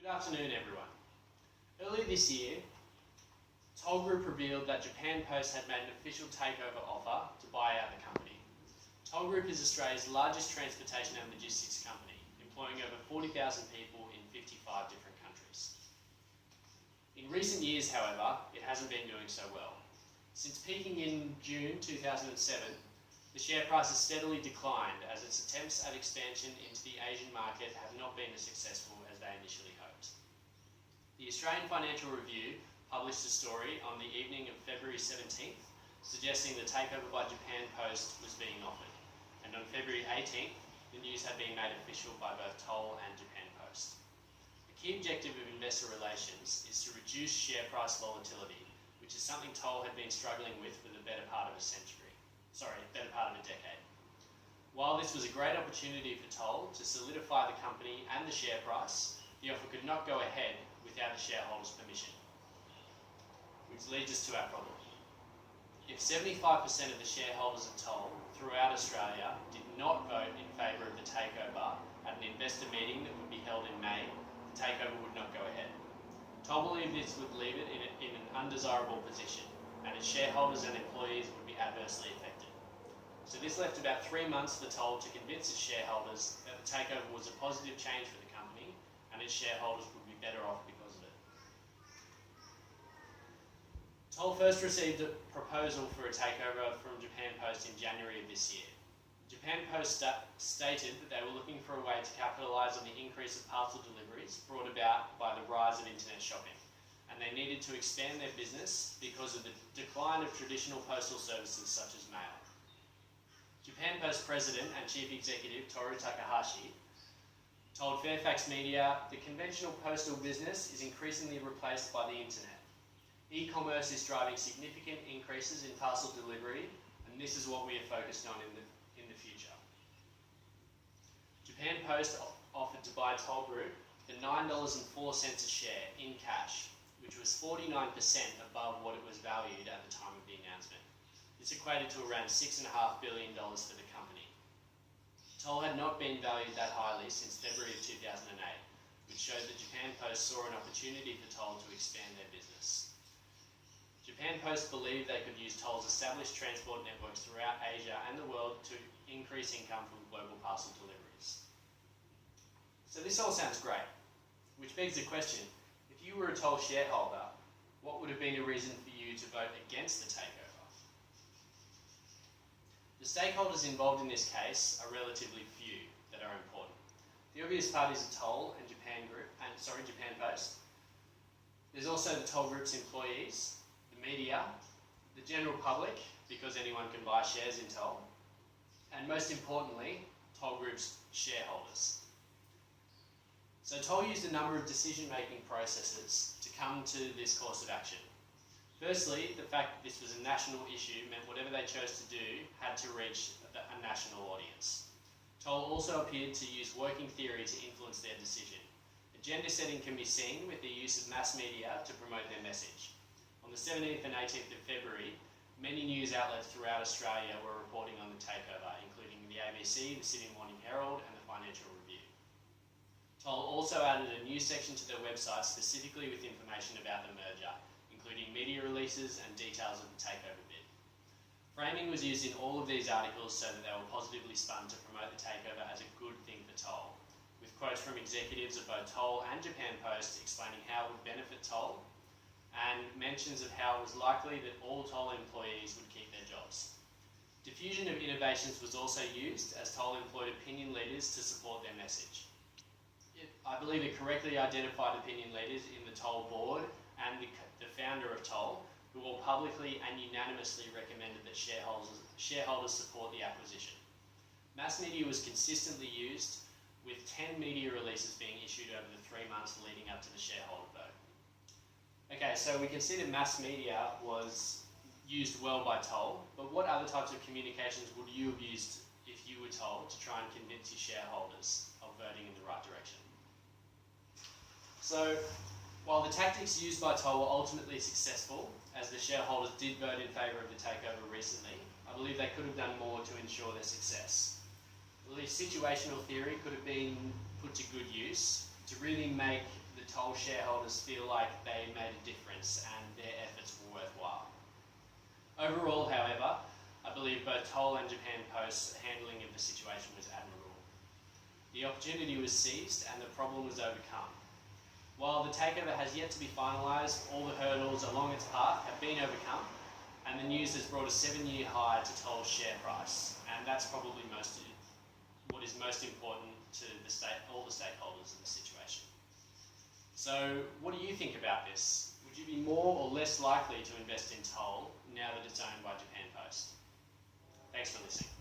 afternoon, everyone. Earlier this year, Toll Group revealed that Japan Post had made an official takeover offer to buy out the company. Toll Group is Australia's largest transportation and logistics company, employing over 40,000 people in 55 different countries. In recent years, however, it hasn't been doing so well. Since peaking in June 2007, the share price has steadily declined as its attempts at expansion into the Asian market have not been as successful as they initially hoped. The Australian Financial Review published a story on the evening of February 17th, suggesting the takeover by Japan Post was being offered, and on February 18th, the news had been made official by both Toll and Japan Post. The key objective of investor relations is to reduce share price volatility, which is something Toll had been struggling with for the better part of a decade. While this was a great opportunity for Toll to solidify the company and the share price, the offer could not go ahead without the shareholders' permission. Which leads us to our problem. If 75% of the shareholders of Toll throughout Australia did not vote in favour of the takeover at an investor meeting that would be held in May, the takeover would not go ahead. Toll believed this would leave it in an undesirable position, and its shareholders and employees would be adversely affected. So this left about 3 months for Toll to convince its shareholders that the takeover was a positive change for the company and its shareholders would be better off because of it. Toll first received a proposal for a takeover from Japan Post in January of this year. Japan Post stated that they were looking for a way to capitalise on the increase of parcel deliveries brought about by the rise of internet shopping, and they needed to expand their business because of the decline of traditional postal services such as mail. Japan Post President and Chief Executive Toru Takahashi told Fairfax Media, "The conventional postal business is increasingly replaced by the internet. E-commerce is driving significant increases in parcel delivery, and this is what we are focused on in the future." Japan Post offered to buy Toll Group for $9.04 a share in cash, which was 49% above what it was valued at the time of the announcement. This equated to around $6.5 billion for the company. Toll had not been valued that highly since February of 2008, which showed that Japan Post saw an opportunity for Toll to expand their business. Japan Post believed they could use Toll's established transport networks throughout Asia and the world to increase income from global parcel deliveries. So this all sounds great, which begs the question, if you were a Toll shareholder, what would have been a reason for you to vote against the takeover? The stakeholders involved in this case are relatively few that are important. The obvious parties are Toll and Japan Post. There's also the Toll Group's employees, the media, the general public, because anyone can buy shares in Toll, and most importantly, Toll Group's shareholders. So Toll used a number of decision-making processes to come to this course of action. Firstly, the fact that this was a national issue meant whatever they chose to do had to reach a national audience. Toll also appeared to use working theory to influence their decision. Agenda setting can be seen with the use of mass media to promote their message. On the 17th and 18th of February, many news outlets throughout Australia were reporting on the takeover, including the ABC, the Sydney Morning Herald and the Financial Review. Toll also added a news section to their website specifically with information about the merger, including media releases and details of the takeover bid. Framing was used in all of these articles so that they were positively spun to promote the takeover as a good thing for Toll, with quotes from executives of both Toll and Japan Post explaining how it would benefit Toll, and mentions of how it was likely that all Toll employees would keep their jobs. Diffusion of innovations was also used as Toll employed opinion leaders to support their message. I believe it correctly identified opinion leaders in the Toll board and the founder of Toll, who all publicly and unanimously recommended that shareholders support the acquisition. Mass media was consistently used, with 10 media releases being issued over the 3 months leading up to the shareholder vote. Okay, so we can see that mass media was used well by Toll, but what other types of communications would you have used if you were Toll to try and convince your shareholders of voting in the right direction? So, while the tactics used by Toll were ultimately successful, as the shareholders did vote in favour of the takeover recently, I believe they could have done more to ensure their success. I believe situational theory could have been put to good use to really make the Toll shareholders feel like they made a difference and their efforts were worthwhile. Overall, however, I believe both Toll and Japan Post's handling of the situation was admirable. The opportunity was seized and the problem was overcome. While the takeover has yet to be finalised, all the hurdles along its path have been overcome, and the news has brought a 7-year high to Toll's share price, and that's probably what is most important to all the stakeholders in the situation. So, what do you think about this? Would you be more or less likely to invest in Toll now that it's owned by Japan Post? Thanks for listening.